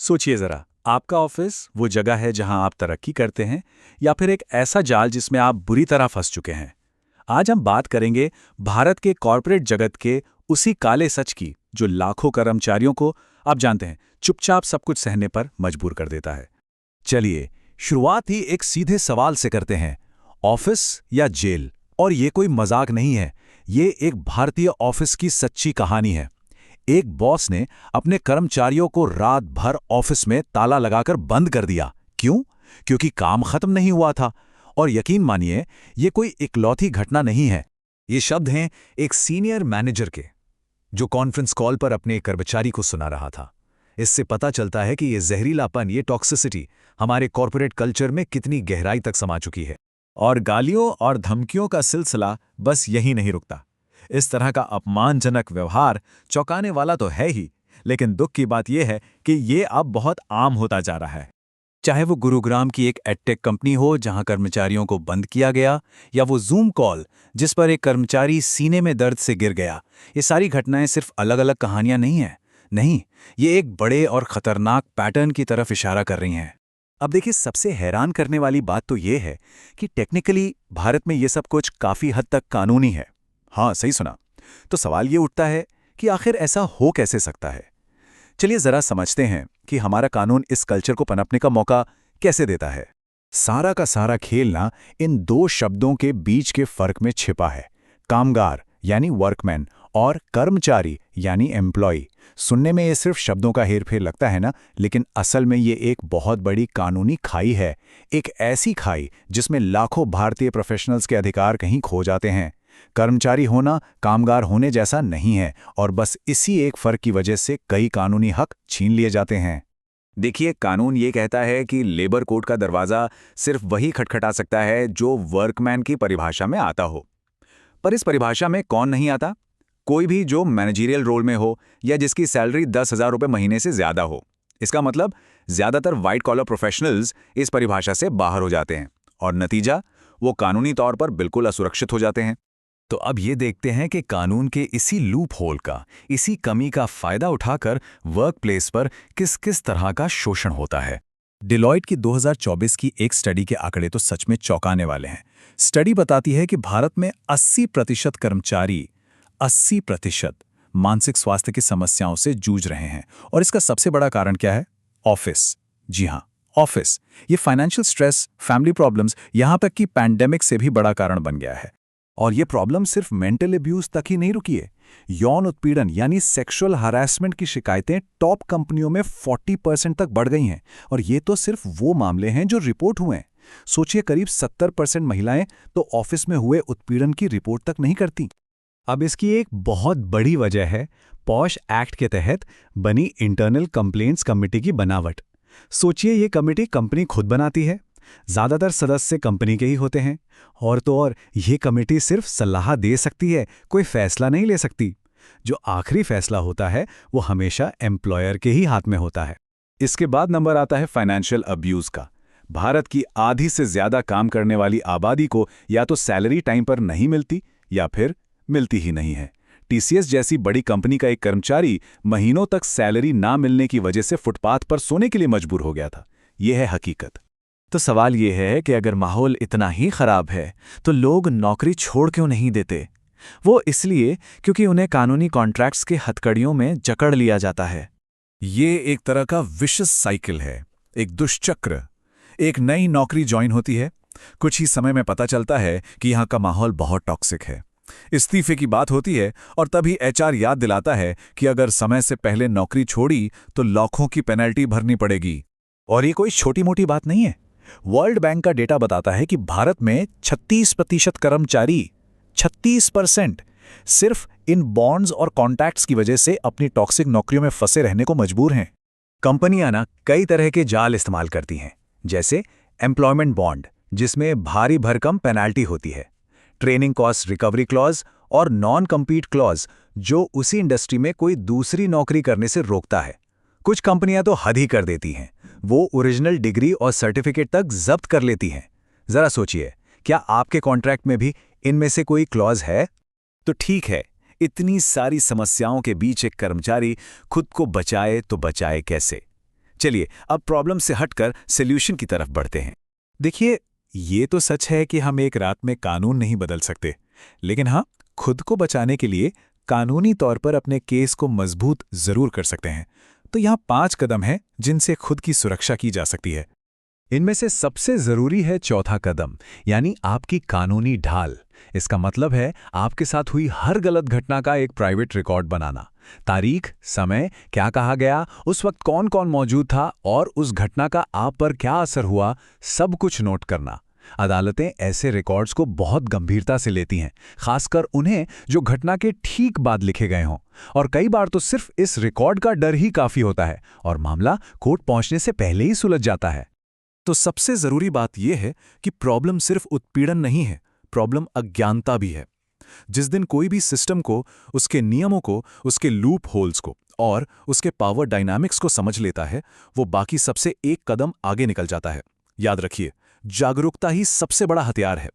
सोचिए जरा, आपका ऑफिस वो जगह है जहां आप तरक्की करते हैं या फिर एक ऐसा जाल जिसमें आप बुरी तरह फंस चुके हैं। आज हम बात करेंगे भारत के कॉरपोरेट जगत के उसी काले सच की जो लाखों कर्मचारियों को, आप जानते हैं, चुपचाप सब कुछ सहने पर मजबूर कर देता है। चलिए, शुरुआत ही एक सीधे सवाल से करते हैं। ऑफिस या जेल? और ये कोई मजाक नहीं है, ये एक भारतीय ऑफिस की सच्ची कहानी है। एक बॉस ने अपने कर्मचारियों को रात भर ऑफिस में ताला लगाकर बंद कर दिया। क्यों? क्योंकि काम खत्म नहीं हुआ था। और यकीन मानिए, ये कोई इकलौती घटना नहीं है। ये शब्द हैं एक सीनियर मैनेजर के, जो कॉन्फ्रेंस कॉल पर अपने कर्मचारी को सुना रहा था। इससे पता चलता है कि ये जहरीलापन, ये टॉक्सिसिटी हमारे कॉर्पोरेट कल्चर में कितनी गहराई तक समा चुकी है। और गालियों और धमकियों का सिलसिला बस यही नहीं रुकता। इस तरह का अपमानजनक व्यवहार चौंकाने वाला तो है ही, लेकिन दुख की बात यह है कि ये अब बहुत आम होता जा रहा है। चाहे वो गुरुग्राम की एक एडटेक कंपनी हो जहां कर्मचारियों को बंद किया गया, या वो जूम कॉल जिस पर एक कर्मचारी सीने में दर्द से गिर गया, ये सारी घटनाएं सिर्फ अलग-अलग कहानियां नहीं हैं। नहीं, ये एक बड़े और खतरनाक पैटर्न की तरफ इशारा कर रही हैं। अब देखिए, सबसे हैरान करने वाली बात तो ये है कि टेक्निकली भारत में ये सब कुछ काफी हद तक कानूनी है। हाँ, सही सुना। तो सवाल ये उठता है कि आखिर ऐसा हो कैसे सकता है। चलिए जरा समझते हैं कि हमारा कानून इस कल्चर को पनपने का मौका कैसे देता है। सारा का सारा खेल ना इन दो शब्दों के बीच के फर्क में छिपा है। कामगार यानी वर्कमैन और कर्मचारी यानी एम्प्लॉय। सुनने में ये सिर्फ शब्दों का हेरफेर लगता है ना, लेकिन असल में ये एक बहुत बड़ी कानूनी खाई है। एक ऐसी खाई जिसमें लाखों भारतीय प्रोफेशनल्स के अधिकार कहीं खो जाते हैं। कर्मचारी होना कामगार होने जैसा नहीं है, और बस इसी एक फर्क की वजह से कई कानूनी हक छीन लिए जाते हैं। देखिए, कानून ये कहता है कि लेबर कोड का दरवाज़ा सिर्फ वही खटखटा सकता है जो वर्कमैन की परिभाषा में आता हो। पर इस परिभाषा में कौन नहीं आता? कोई भी जो मैनेजरियल रोल में हो या जिसकी सैलरी 10,000 रुपये महीने से ज़्यादा हो। इसका मतलब ज़्यादातर वाइट कॉलर प्रोफेशनल्स इस परिभाषा से बाहर हो जाते हैं, और नतीजा, वो कानूनी तौर पर बिल्कुल असुरक्षित हो जाते हैं। तो अब ये देखते हैं कि कानून के इसी लूप होल का, इसी कमी का फायदा उठाकर वर्क प्लेस पर किस किस तरह का शोषण होता है। डिलॉयट की 2024 की एक स्टडी के आंकड़े तो सच में चौंकाने वाले हैं। स्टडी बताती है कि भारत में 80% कर्मचारी, 80% मानसिक स्वास्थ्य की समस्याओं से जूझ रहे हैं। और इसका सबसे बड़ा कारण क्या है? ऑफिस। जी हाँ, ऑफिस। ये फाइनेंशियल स्ट्रेस, फैमिली प्रॉब्लम्स, यहाँ तक कि पैंडेमिक से भी बड़ा कारण बन गया है। और ये प्रॉब्लम सिर्फ मेंटल अब्यूज तक ही नहीं रुकी है। यौन उत्पीड़न यानी सेक्सुअल हरासमेंट की शिकायतें टॉप कंपनियों में 40% तक बढ़ गई हैं। और ये तो सिर्फ वो मामले हैं जो रिपोर्ट हुए हैं। सोचिए, करीब 70% महिलाएं तो ऑफिस में हुए उत्पीड़न की रिपोर्ट तक नहीं करती। अब इसकी एक बहुत बड़ी वजह है पॉश एक्ट के तहत बनी इंटरनल कंप्लेंट्स कमेटी की बनावट। सोचिए, ये कमेटी कंपनी खुद बनाती है, ज्यादातर सदस्य कंपनी के ही होते हैं। और तो और, ये कमेटी सिर्फ सलाह दे सकती है, कोई फैसला नहीं ले सकती। जो आखिरी फैसला होता है वो हमेशा एम्प्लॉयर के ही हाथ में होता है। इसके बाद नंबर आता है फाइनेंशियल अब्यूज का। भारत की आधी से ज्यादा काम करने वाली आबादी को या तो सैलरी टाइम पर नहीं मिलती या फिर मिलती ही नहीं है। टीसीएस जैसी बड़ी कंपनी का एक कर्मचारी महीनों तक सैलरी ना मिलने की वजह से फुटपाथ पर सोने के लिए मजबूर हो गया था। यह है हकीकत। तो सवाल ये है कि अगर माहौल इतना ही खराब है तो लोग नौकरी छोड़ क्यों नहीं देते? वो इसलिए क्योंकि उन्हें कानूनी कॉन्ट्रैक्ट्स के हथकड़ियों में जकड़ लिया जाता है। ये एक तरह का विशेष साइकिल है, एक दुष्चक्र। एक नई नौकरी ज्वाइन होती है, कुछ ही समय में पता चलता है कि यहाँ का माहौल बहुत टॉक्सिक है। इस्तीफे की बात होती है और तभी एचआर याद दिलाता है कि अगर समय से पहले नौकरी छोड़ी तो लाखों की पेनल्टी भरनी पड़ेगी। और ये कोई छोटी मोटी बात नहीं है। वर्ल्ड बैंक का डेटा बताता है कि भारत में 36% कर्मचारी, 36%, सिर्फ इन बॉन्ड्स और कॉन्टैक्ट्स की वजह से अपनी टॉक्सिक नौकरियों में फंसे रहने को मजबूर हैं। कंपनियां ना कई तरह के जाल इस्तेमाल करती हैं, जैसे एम्प्लॉयमेंट बॉन्ड, जिसमें भारी भरकम पेनाल्टी होती है, ट्रेनिंग कॉस्ट रिकवरी क्लॉज और नॉन कम्पीट क्लॉज, जो उसी इंडस्ट्री में कोई दूसरी नौकरी करने से रोकता है। कुछ कंपनियां तो हद ही कर देती हैं, वो ओरिजिनल डिग्री और सर्टिफिकेट तक जब्त कर लेती हैं। जरा सोचिए, क्या आपके कॉन्ट्रैक्ट में भी इनमें से कोई क्लॉज है? तो ठीक है, इतनी सारी समस्याओं के बीच एक कर्मचारी खुद को बचाए तो बचाए कैसे? चलिए अब प्रॉब्लम से हटकर सॉल्यूशन की तरफ बढ़ते हैं। देखिए, ये तो सच है कि हम एक रात में कानून नहीं बदल सकते, लेकिन हाँ, खुद को बचाने के लिए कानूनी तौर पर अपने केस को मजबूत जरूर कर सकते हैं। तो यहाँ 5 कदम हैं जिनसे खुद की सुरक्षा की जा सकती है। इनमें से सबसे जरूरी है चौथा कदम, यानी आपकी कानूनी ढाल। इसका मतलब है आपके साथ हुई हर गलत घटना का एक प्राइवेट रिकॉर्ड बनाना। तारीख, समय, क्या कहा गया, उस वक्त कौन कौन मौजूद था और उस घटना का आप पर क्या असर हुआ, सब कुछ नोट करना। अदालतें ऐसे रिकॉर्ड्स को बहुत गंभीरता से लेती हैं, खासकर उन्हें जो घटना के ठीक बाद लिखे गए हों। और कई बार तो सिर्फ इस रिकॉर्ड का डर ही काफी होता है और मामला कोर्ट पहुंचने से पहले ही सुलझ जाता है। तो सबसे जरूरी बात यह है कि प्रॉब्लम सिर्फ उत्पीड़न नहीं है, प्रॉब्लम अज्ञानता भी है। जिस दिन कोई भी सिस्टम को, उसके नियमों को, उसके लूप होल्स को और उसके पावर डायनामिक्स को समझ लेता है, वो बाकी सबसे एक कदम आगे निकल जाता है। याद रखिए, जागरूकता ही सबसे बड़ा हथियार है।